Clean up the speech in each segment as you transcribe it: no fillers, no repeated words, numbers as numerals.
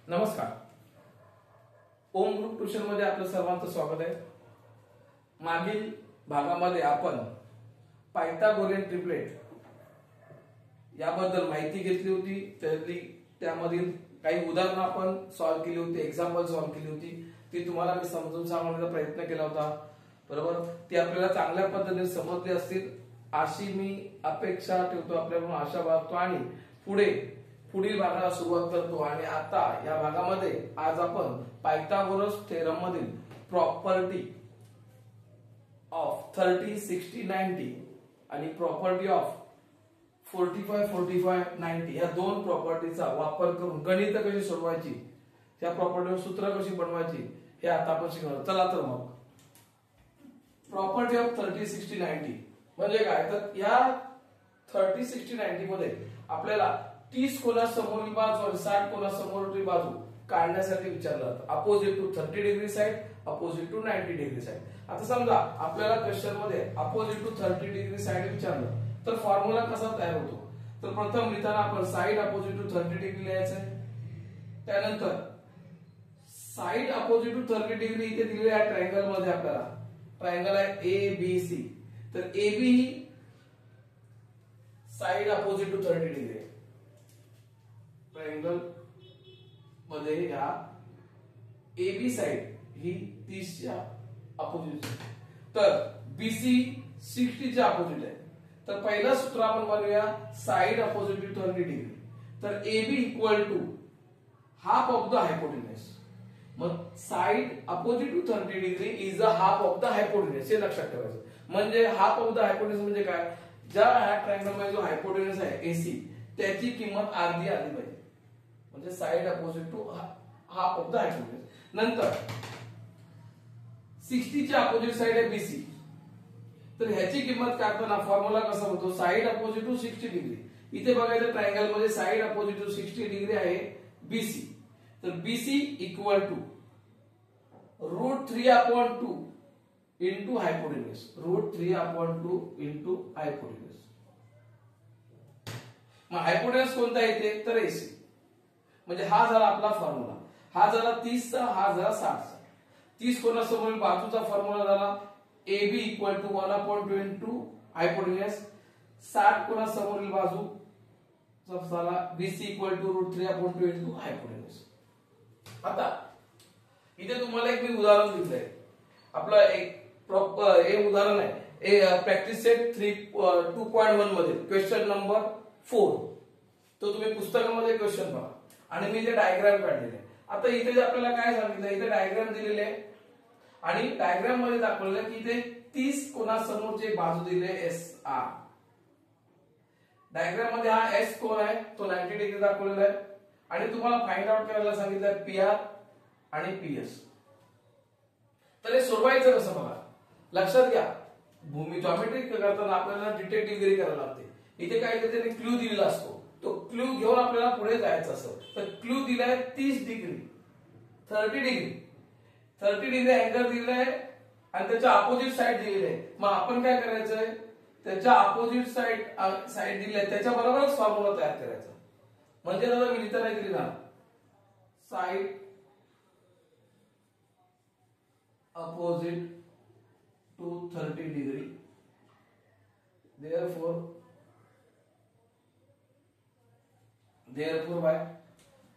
नमस्कार. ओम group tuition मध्ये आपलं सर्वांचं स्वागत आहे. मागील भागामध्ये आपण पायथागोरियन ट्रिपलेट याबद्दल माहिती घेतली होती. त्यामधील काही उदाहरणं आपण सॉल्व्ह केली होती, एक्झाम्पल सॉल्व्ह केली होती. ती तुम्हाला मी समजून सांगण्याचा प्रयत्न केला होता, बरोबर. ती आपल्याला चांगल्या पद्धतीने समजली असतील अशी मी अपेक्षा ठेवतो, आपल्याकडून आशा बाळगतो आणि पुढील भागाला सुरुवात करतो. आणि आता या भागामध्ये आज आपण पायथागोरस थेरम मधील प्रॉपर्टी ऑफ 30, 60, 90 आणि प्रॉपर्टी ऑफ 45, 45, 90 या दोन प्रॉपर्टीचा वापर करून गणित कशी सोडवायची, त्या प्रॉपर्टीवर सूत्र कशी बनवायची हे आता आपण शिकणार. चला तर मग प्रॉपर्टी ऑफ 30, 60, 90 म्हणजे काय, तर या 30, 60, 90 मध्ये आपल्याला 30 कोनासमोरील बाजू आणि 60 कोनासमोरील बाजू काढण्यासाठी विचारलं जातं. Opposite to 30 degree side, opposite to 90 degree side. आता समजा आपल्याला क्वेश्चन मध्ये अपोजिट टू 30 डिग्री साइड विचारलं तर फॉर्म्युला कसा तयार होतो, तर प्रथम लिहिताना आपण साइड अपोजिट टू 30 डिग्री लिहायचंय. त्यानंतर साइड अपोजिट टू 30 डिग्री इथे दिलेल्या आहे ट्रायंगल मध्ये, आपल्याला ट्रायंगल आहे ए बी सी. तर ए बी ही side opposite to 30 degree triangle मध्ये या ए बी साइड ही 30 च्या अपोजिट, तर बीसी 60 च्या अपोजिट आहे. तर पहिला सूत्र आपण बनवूया साइड अपोजिट टू 30 डिग्री. तर A B equal to half of the hypotenuse. मग side opposite to 30 degree is the half of the hypotenuse, हे लक्षात ठेवायचं. म्हणजे हाफ ऑफ द हायपोटेन्यूज म्हणजे काय, ज्या ह्या ट्रायंगल मध्ये जो हायपोटेन्यूज आहे एसी त्याची किंमत अर्धी आली पाहिजे. म्हणजे side opposite to half of the hypotenuse. नंतर 60 ची अपोजिट साइड आहे बीसी, तर ह्याची किंमत काढताना फॉर्म्युला कसा होतो, साइड अपोजिट टू 60 डिग्री. इथे बघायचं ट्रायंगल मध्ये साइड अपोजिट टू 60 डिग्री आहे बीसी. तर BC equal to √3/2 into hypotenuse, √3/2 into hypotenuse. मग हायपोटेन्यूज कोणता येते, तर एसी. म्हणजे हा झाला आपला फॉर्म्युला. हा झाला 30 चा, हा झाला 60 चा. 30 कोनासमोरील बाजूचा फॉर्म्युला झाला A B equal to 1/2 into hypotenuse. 60 कोनासमोरील बाजू झाला BC equal to √3/2 into hypotenuse. आता इथे तुम्हाला एक मी उदाहरण दिलंय. आपलं एक प्रॉपर हे उदाहरण आहे प्रॅक्टिस सेट 2.1 मध्ये क्वेश्चन नंबर 4. तो तुम्ही पुस्तकामध्ये क्वेश्चन पहा आणि मी इथे डायग्राम काढलेले. आता इथे आपल्याला काय सांगितलं, इथे डायग्राम दिलेले आहे आणि डायग्राम मध्ये दाखवलेलं की इथे 30 कोनासमोरची बाजू दिली आहे एस आर. डायग्राम मध्ये हा एस कोन आहे तो 90 डिग्री दाखवलेला आहे आणि तुम्हाला फाइंड आउट करायला सांगितलं पी आर आणि पीएस. तर हे सोडवायचं कसं बघा, लक्षात घ्या. भूमी जॉमेट्री करताना आपल्याला डिटेक्टिव्ह डिग्री करायला लागते. इथे काय त्याने क्लू दिलेला असतो, तो क्लू घेऊन आपल्याला पुढे जायचं असतं. तर क्लू दिलाय 30 डिग्री, 30 डिग्री, 30 डिग्री अँगल दिलाय आणि त्याच्या अपोजिट साइड दिलेली आहे. मग आपण काय करायचंय, त्याच्या अपोजिट साइड दिली आहे त्याच्या बरोबरच फॉर्म्युला तयार करायचा. म्हणजे दादा मी लिहिताना दिली ना side opposite to 30 degree, therefore by,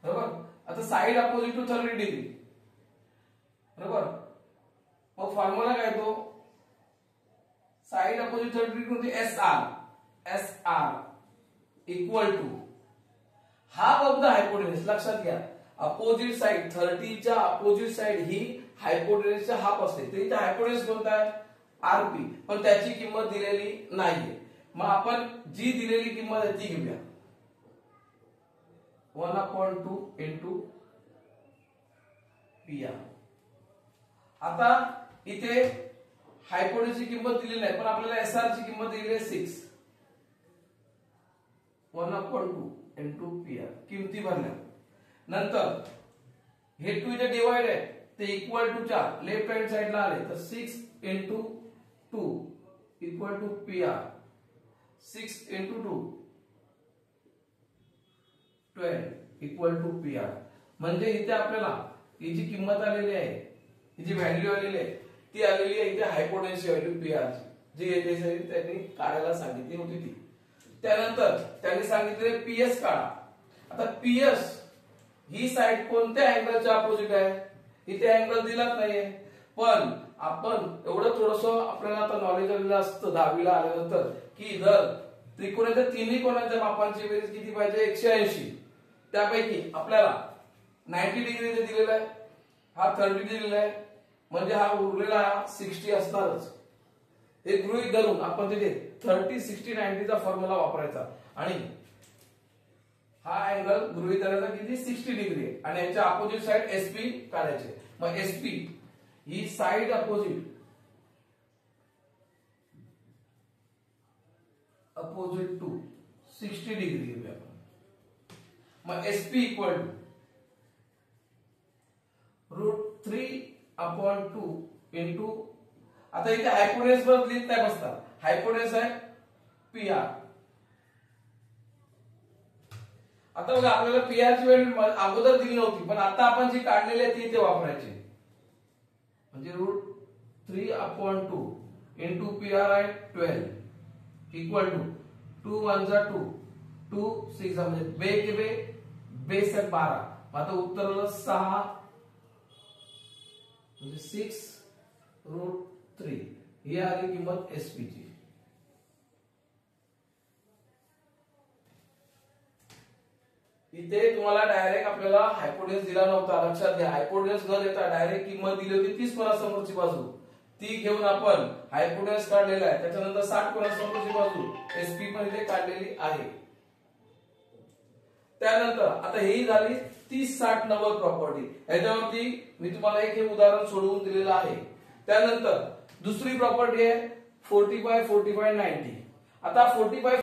बरोबर. आता साइड अपोजिट टू 30 डिग्री, बरोबर. मग फॉर्म्युला काय तो, साइड अपोजिट 30 डिग्री म्हणजे S R equal to half of the hypotenuse. लक्षात घ्या अपोजिट साइड 30 च्या अपोजिट साइड ही हायपोटेन्यूजचा हाफ असते. तर इथे हायपोटेन्यूज कोणता आहे, आरपी, पण त्याची किंमत दिलेली नाहीये. मग आपण जी दिलेली किंमत आहे ती घेऊया, 1/2 इंटू पी आर. आता इथे हायपोटेन्यूजची किंमत दिलेली नाही, पण आपल्याला एस आर ची किंमत दिलेली आहे 6. 1/2 इंटू पी आर किमती भरल्या. नंतर हे 2 इथे डिवाइड आहे, ते इक्वल टू 4 लेफ्ट हँड साइडला आले तर 6 into 2 equal to P R. 6 into 2 12 equal to PR. म्हणजे इथे आपल्याला ही जी किंमत आलेली आहे, ही जी व्हॅल्यू आलेली आहे ती आलेली आहे इथे हायपोटेन्सी व्हॅल्यू पीआर जी येते त्यांनी काढायला सांगितली होती ती. त्यानंतर त्यांनी सांगितले पीएस काढा. आता पीएस ही साइड कोणत्या अँगलच्या अपोजिट आहे, इथे अँगल दिलाच नाहीये, पण आपण एवढं थोडस आपल्याला आता नॉलेज आलेलं असतं 10वीला आल्यानंतर की जर त्रिकोणाच्या तिन्ही कोणाच्या मापांची बेरीज किती पाहिजे 180, त्यापैकी आपल्याला 90 डिग्री दिलेला आहे, हा 30 दिलेला आहे, म्हणजे हा उरलेला 60 असणारच. हे गृहीत धरून आपण तिथे 30 60 90 चा फॉर्म्युला वापरायचा आणि हा अँगल गृहीत धरायचा किती 60 डिग्री आहे आणि याच्या अपोजिट साइड एसपी काढायचे. मग एसपी ही साइड अपोजिट टू 60 डिग्री घेऊया आपण. मग एसपी इक्वल टू √3/2 इंटू, आता इथे हायपोटेन्स वर लिहित नाही बसता, हायपोटेन्स आहे पीआर. आता बघा आपल्याला पीआर ची व्हॅल्यू अगोदर दिली नव्हती, पण आता आपण जी काढलेली आहे ती इथे वापरायची. म्हणजे √3/2 इंटू पीआर आहे 12 इक्वल टू 2 1 जा 2 2 6 म्हणजे बे के बेस आहे 12. आता उत्तर आलं 6 म्हणजे 6√3 ही आली किंमत एसपी ची. इथे तुम्हाला डायरेक्ट आपल्याला हायपोटेन्स दिला नव्हता, लक्षात घ्या. हायपोटेन्स न देता डायरेक्ट किंमत दिली होती 30 कोणासमोरची बाजू, ती घेऊन आपण हायपोटेन्स काढलेला आहे. त्याच्यानंतर 60 कोणासमोरची बाजू एसपी पण इथे काढलेली आहे. त्यानंतर आता ही झाली 30 60 90 प्रॉपर्टी. याच्यावरती मी तुम्हाला एक हे उदाहरण सोडवून दिलेलं आहे. त्यानंतर दुसरी प्रॉपर्टी आहे 45 45 90. आता 45